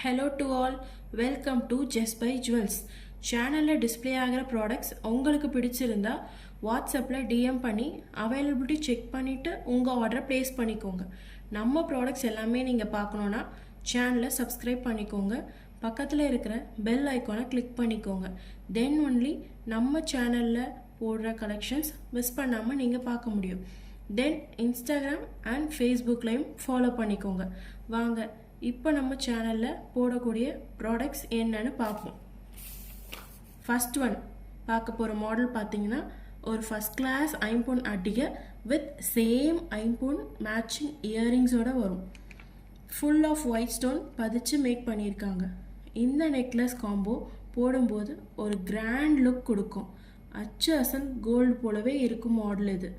Hello to all, welcome to Just by Jewels. சேனலில் display ஆகிற products உங்களுக்கு பிடிச்சிருந்தா வாட்ஸ்அப்பில் டிஎம் பண்ணி அவைலபிலிட்டி செக் பண்ணிவிட்டு உங்கள் ஆர்டரை ப்ளேஸ் பண்ணிக்கோங்க. நம்ம ப்ராடக்ட்ஸ் எல்லாமே நீங்கள் பார்க்கணுன்னா சேனலை சப்ஸ்கிரைப் பண்ணிக்கோங்க. பக்கத்தில் இருக்கிற பெல் ஐக்கானை கிளிக் பண்ணிக்கோங்க. தென் ஒன்லி நம்ம சேனலில் போடுற கலெக்ஷன்ஸ் மிஸ் பண்ணாமல் நீங்கள் பார்க்க முடியும். தென் இன்ஸ்டாகிராம் அண்ட் ஃபேஸ்புக்லையும் ஃபாலோ பண்ணிக்கோங்க. வாங்க இப்போ நம்ம சேனலில் போடக்கூடிய ப்ராடக்ட்ஸ் என்னன்னு பார்ப்போம். ஃபர்ஸ்ட் ஒன் பார்க்க போகிற மாடல் பார்த்தீங்கன்னா ஒரு ஃபஸ்ட் கிளாஸ் ஐம்பொன் அட்டிகை வித் சேம் ஐம்பொன் மேட்சிங் இயரிங்ஸோடு வரும். ஃபுல் ஆஃப் ஒயிட் ஸ்டோன் பதிச்சு மேக் பண்ணியிருக்காங்க. இந்த நெக்லஸ் காம்போ போடும்போது ஒரு கிராண்ட் லுக் கொடுக்கும். அச்சு அசல் கோல்டு போலவே இருக்கும் மாடல் இது.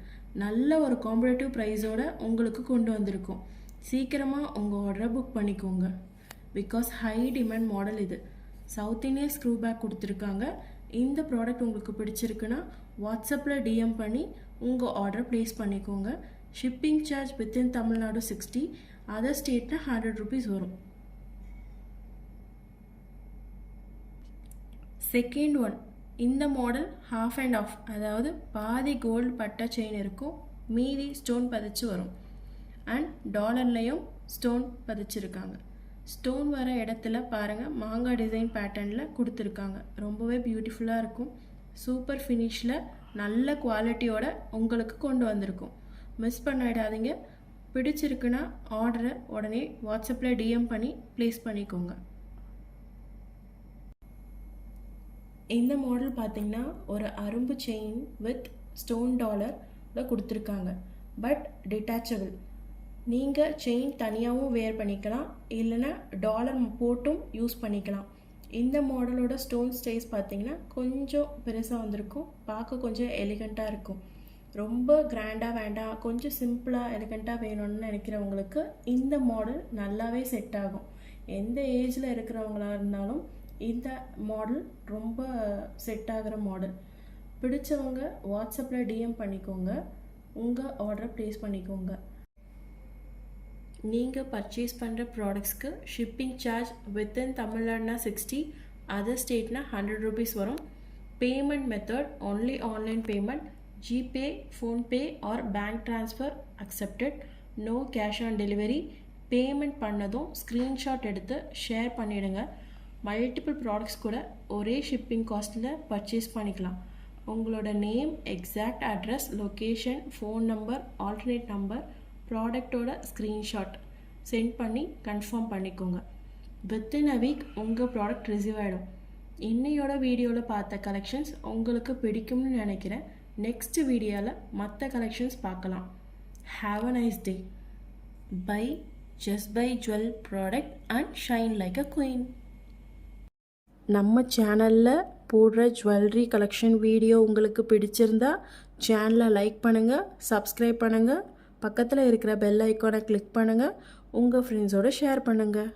நல்ல ஒரு காம்படேட்டிவ் ப்ரைஸோடு உங்களுக்கு கொண்டு வந்திருக்கும். சீக்கிரமாக உங்கள் ஆர்டரை புக் பண்ணிக்கோங்க. பிகாஸ் ஹை டிமாண்ட் மாடல் இது. சவுத் இந்தியன் ஸ்க்ரூ பேக் கொடுத்துருக்காங்க. இந்த ப்ராடக்ட் உங்களுக்கு பிடிச்சிருக்குன்னா வாட்ஸ்அப்பில் டிஎம் பண்ணி உங்கள் ஆர்டரை ப்ளேஸ் பண்ணிக்கோங்க. Shipping charge within Tamil Nadu 60, other ஸ்டேட்னா 100 rupees வரும். செகண்ட் ஒன், இந்த மாடல் ஹாஃப் அண்ட் ஆஃப், அதாவது பாதி கோல்டு பட்டா செயின் இருக்கும், மீதி ஸ்டோன் பதிச்சு வரும். அண்ட் டாலர்லையும் ஸ்டோன் பதிச்சிருக்காங்க. ஸ்டோன் வர இடத்துல பாருங்கள் மாங்காய் டிசைன் பேட்டர்னில் கொடுத்துருக்காங்க. ரொம்பவே பியூட்டிஃபுல்லாக இருக்கும். சூப்பர் ஃபினிஷில் நல்ல குவாலிட்டியோட உங்களுக்கு கொண்டு வந்திருக்கும். மிஸ் பண்ணிடாதீங்க. பிடிச்சிருக்குன்னா ஆர்டரை உடனே வாட்ஸ்அப்பில் டிஎம் பண்ணி ப்ளேஸ் பண்ணிக்கோங்க. இந்த மாடல் பார்த்திங்கன்னா ஒரு அரும்பு செயின் வித் ஸ்டோன் டாலரில் கொடுத்துருக்காங்க. But detachable. நீங்கள் செயின் தனியாகவும் வேர் பண்ணிக்கலாம், இல்லைன்னா டாலர் போட்டும் யூஸ் பண்ணிக்கலாம். இந்த மாடலோட ஸ்டோன் ஸ்டைஸ் பார்த்தீங்கன்னா கொஞ்சம் பெருசாக வந்திருக்கும். பார்க்க கொஞ்சம் எலிகண்ட்டாக இருக்கும். ரொம்ப கிராண்டாக வேண்டாம், கொஞ்சம் சிம்பிளாக எலிகண்ட்டாக வேணும்னு நினைக்கிறவங்களுக்கு இந்த மாடல் நல்லாவே செட் ஆகும். எந்த ஏஜில் இருக்கிறவங்களா இருந்தாலும் இந்த மாடல் ரொம்ப செட் ஆகிற மாடல். பிடிச்சவங்க வாட்ஸ்அப்பில் டிஎம் பண்ணிக்கோங்க. உங்கள் ஆர்டரை ப்ளேஸ் பண்ணிக்கோங்க. நீங்கள் பர்ச்சேஸ் பண்ணுற ப்ராடக்ட்ஸ்க்கு ஷிப்பிங் சார்ஜ் வித்தின் தமிழ்நாடுனா 60, அதர் ஸ்டேட்னா 100 rupees வரும். Payment method only online payment. GPay, PhonePe or bank transfer accepted. No cash on delivery. Payment பண்ணதும் ஸ்க்ரீன்ஷாட் எடுத்து ஷேர் பண்ணிவிடுங்க. மல்டிபிள் ப்ராடக்ட்ஸ் கூட ஒரே ஷிப்பிங் காஸ்ட்டில் பர்ச்சேஸ் பண்ணிக்கலாம். உங்களோட name, exact address, location, phone number, alternate number, ப்ராடக்டோட ஸ்க்ரீன்ஷாட் சென்ட் பண்ணி கன்ஃபார்ம் பண்ணிக்கோங்க. வித்தின் அ வீக் உங்கள் ப்ராடக்ட் ரிசீவ் ஆகிடும். இன்னையோட வீடியோவில் பார்த்த கலெக்ஷன்ஸ் உங்களுக்கு பிடிக்கும்னு நினைக்கிறேன். நெக்ஸ்ட் வீடியோவில் மற்ற கலெக்ஷன்ஸ் பார்க்கலாம். Have a nice day. Bye just buy jewel product and shine like a queen. நம்ம சேனலில் போடுற ஜுவல்லரி கலெக்ஷன் வீடியோ உங்களுக்கு பிடிச்சிருந்தா சேனலை லைக் பண்ணுங்கள், சப்ஸ்கிரைப் பண்ணுங்கள், பக்கத்தில் இருக்கிற பெல் ஐக்கானை கிளிக் பண்ணுங்கள், உங்கள் ஃப்ரெண்ட்ஸோடு ஷேர் பண்ணுங்கள்.